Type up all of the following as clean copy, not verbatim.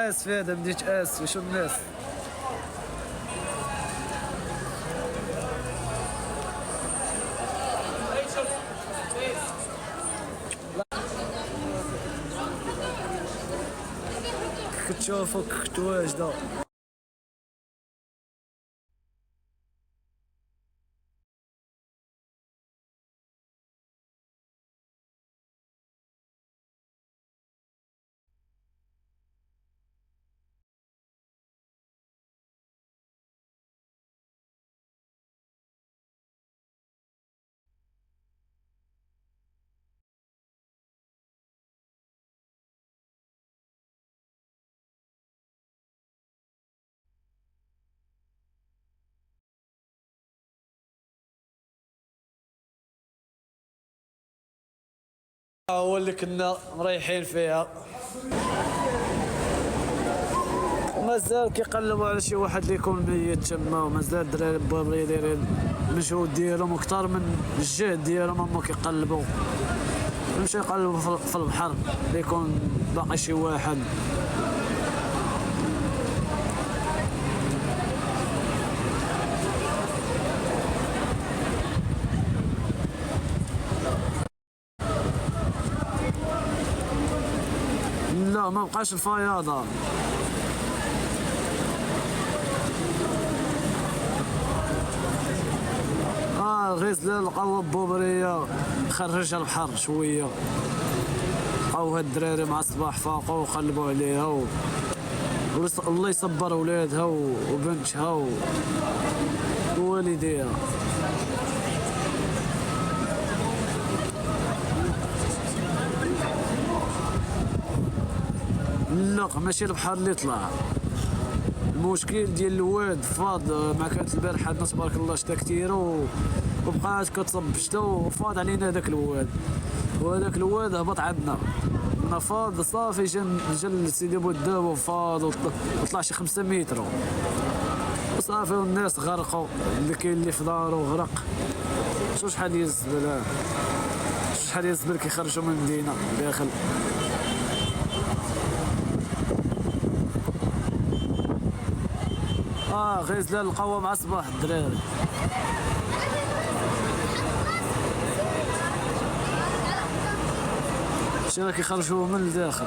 اسف هذا بديت اسف شو الناس. كتشوفك كنت واجده. هو اللي كنا مريحين فيها. مازال كيقلبوا على شي واحد اللي يكون ميت تما، ومازال الدراري بابغي دايرين المجهود ديالهم اكثر من الجهد ديالهم. هما كيقلبوا يمشيو يقلبوا في البحر اللي يكون باقي شي واحد. لا ما بقاش الفياضة. غير لقاو بوبرية خرجها البحر شوية، لقاو هاد الدراري مع الصباح فاقوا وقلبوا عليها والله يصبر ولادها وبنتها ووالديها. لا ماشي البحر اللي طلع، المشكل ديال الواد فاض. ما كانت البارحه عندنا تبارك الله شتا كثير وبقات كتصب شتا وفاض علينا هذاك الواد، وهذاك الواد هبط عندنا فاض صافي. جا سيدي بوداب وفاض وطلع شي 5 متر وصافي، والناس غرقوا. اللي كاين اللي في دارو غرق. شحال ديال الزبال، شحال ديال الزبال كيخرجوا من المدينه داخل. غيزلال لقاوها مع صباح الدراري. شي كيخرجوا من الداخل.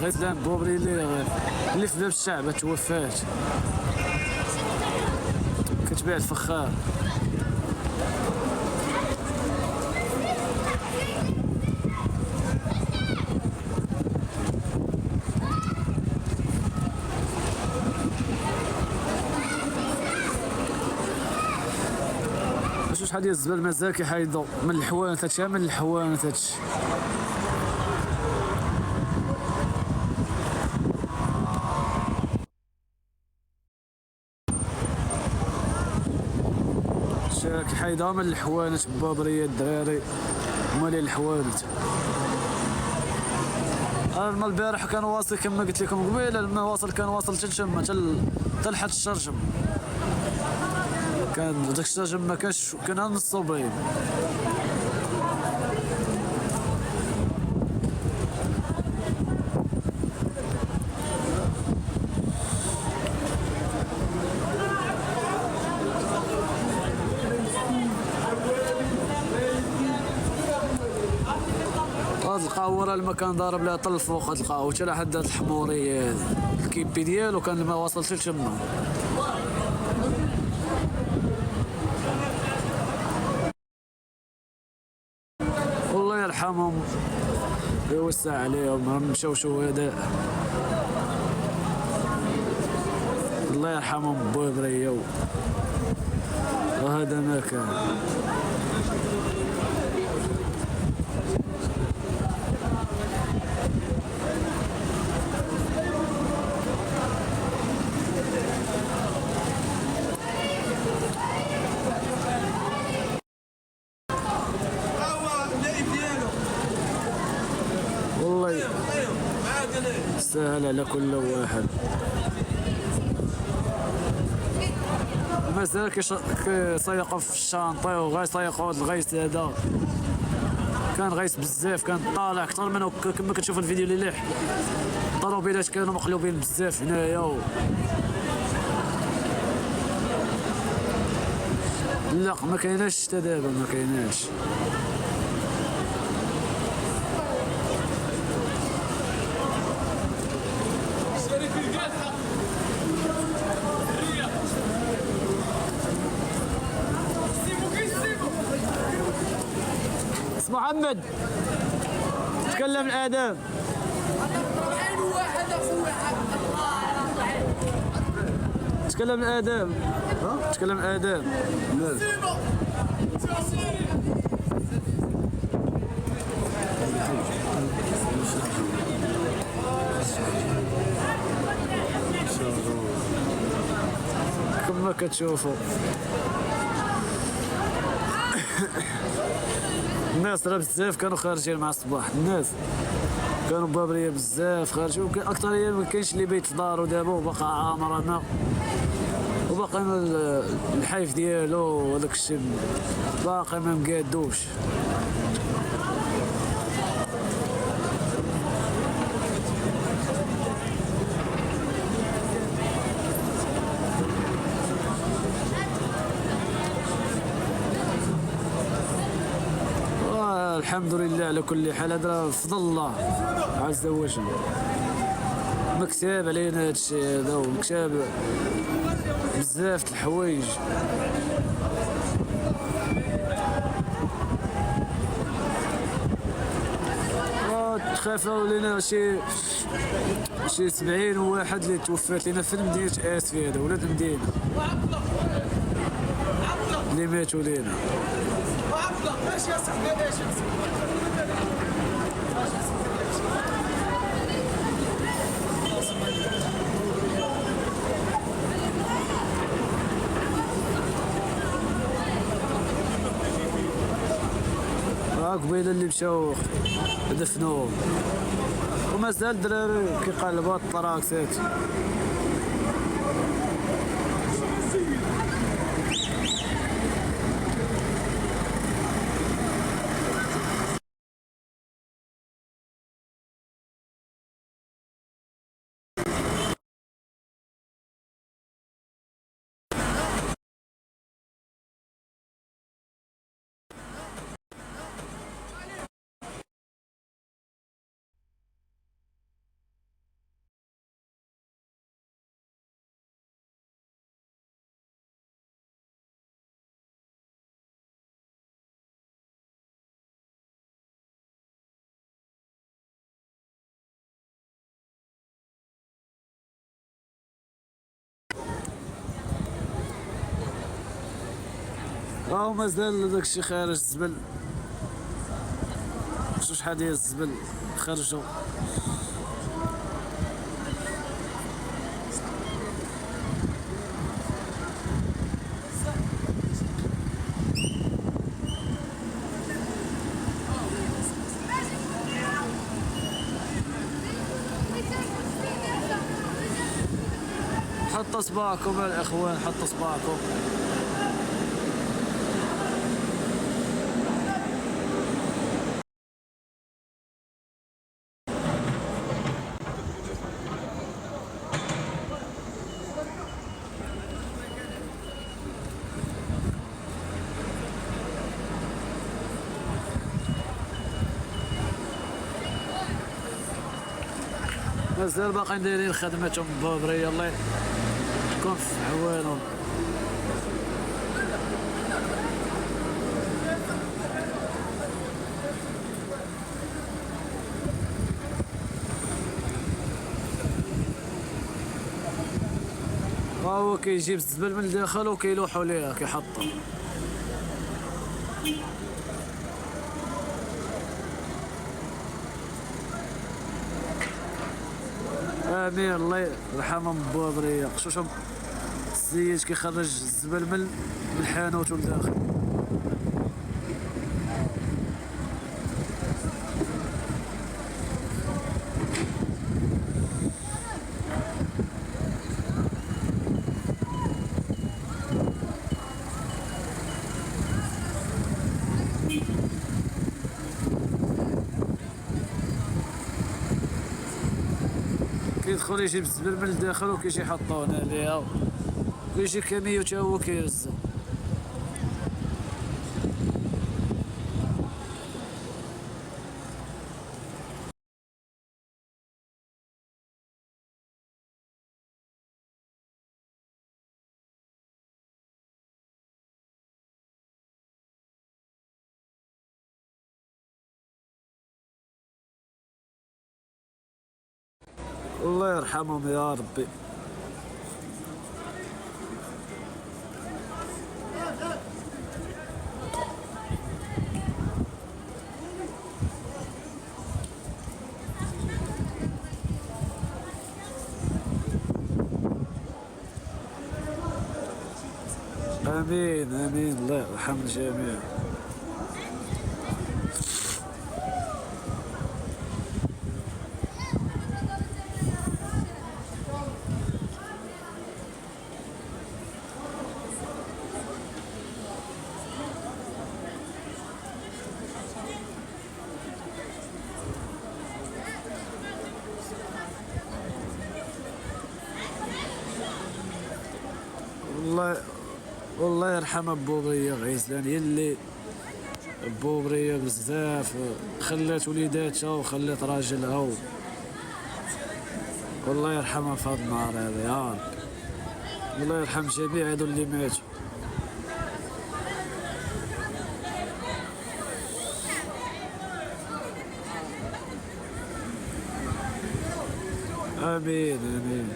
غيزلان بوبري اللي في باب الشعب توفات، كتبيع الفخار. شحال ديال الزبال مازال كيحيدوا من الحوانت. هادشي من الحوانت هادشي. كيحيدوها من الحوانت بابرية الدراري مالي الحوانت. الماء البارح كان واصل كما قلت لكم قبيله، الماء واصل كان واصل تما حتى لحد الشرجم. كان داك الشرجم ما كانش، كان نص صوبين. تلقاو ورا المكان ضارب لها طل فوق، تلقاو حتى لحد هاد الحموريه هادي الكيبي ديالو كان الماء واصل حتى تما. الله يرحمهم ويوسع عليهم، راهم مشاو شهداء. الله يرحمهم بوبرية. وهذا ما كان. الله يسهل على كل واحد. مازال كيسيقوا في الشانطي وغير يسيقوا هاد الغيس هذا. كان غيس بزاف، كان طالع اكثر منه كما كتشوف الفيديو اللي لاح. الطروبيلات كانوا مقلوبين بزاف هنايا لا ما كايناش حتى دابا، ما كايناش. محمد تكلم الآداب. تكلم الآداب. تكلم الآداب. كما كتشوفوا الناس راه بزاف كانوا خارجين مع الصباح. الناس كانوا بابريه بزاف خارجين، اكثريه ما كاينش اللي بيت في دارو دابا وباقا عامرنا وباقي الحيف ديالو وداك الشيء باقي ما مقادوش. الحمد لله على كل حال، هذا فضل الله عز وجل. مكساب علينا هادشي هذا ومكساب بزاف د الحوايج. تخافوا لينا شي 70 واحد اللي توفات لينا في مدينة اسفي، هذا ولاد المدينة اللي ماتوا لينا. قبيله اللي مشاو دفنوهم ومازال الدراري كيقلبوا الطراكسات. راهو مازال داكشي خارج الزبل، شحال ديال الزبل خرجوا. حطوا صباعكم يا الاخوان، حطوا صباعكم. مازال باقيين دايرين خدمتهم بابريه، الله يكون في عوانهم. هو كيجيب الزبل من الداخل وكيلوحوا ليها كيحطوا. امين الله يرحمهم بوابريه. شوفوا السيد كيخرج الزبل من الحانوت لداخل. كيدخل يجيب الزبل من الداخل وكيجي يحطو هنا ليها، كيجي كاميو تا هو كيهزو. الله يرحمهم يا ربي. امين امين، الله يرحم الجميع. والله والله يرحم بوبرية غيزلان، هي اللي بوبرية بزاف، خلات وليداتها وخلات راجلها والله يرحمها في هاد النهار هذا يا رب. الله يرحم جميع هادو اللي ماتوا. امين امين.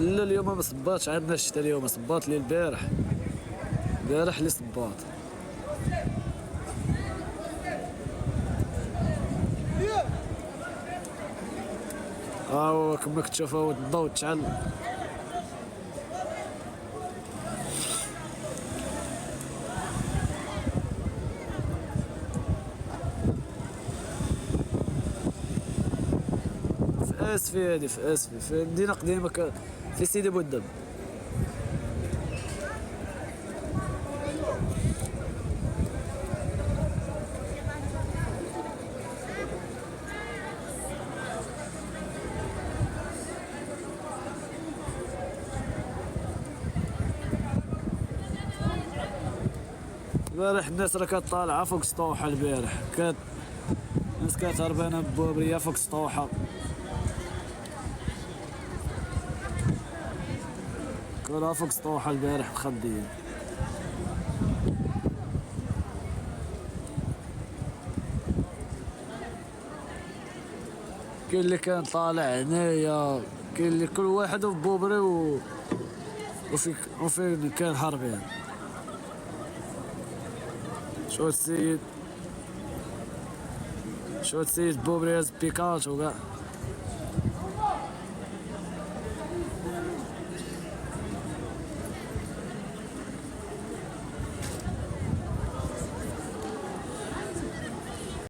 لا اليوم ما صباتش، عندنا الشتا اليوم، صبات لي البارح اللي صبات. هو كما كتشوفوا الضوء تشعل. في اسفي، هذه في اسفي في مدينة قديمة في سيدي بودم. البارح الناس راه كانت طالعة فوق سطوحة، البارح الناس كانت هربانة ببوبرية فوق سطوحة، كلها فوق سطوحة البارح مخبيين. كاين اللي كان طالع هنايا، كاين اللي كل واحد في بوبري وفين كان هربان. شو السيد بوبري بيكاش وكاع.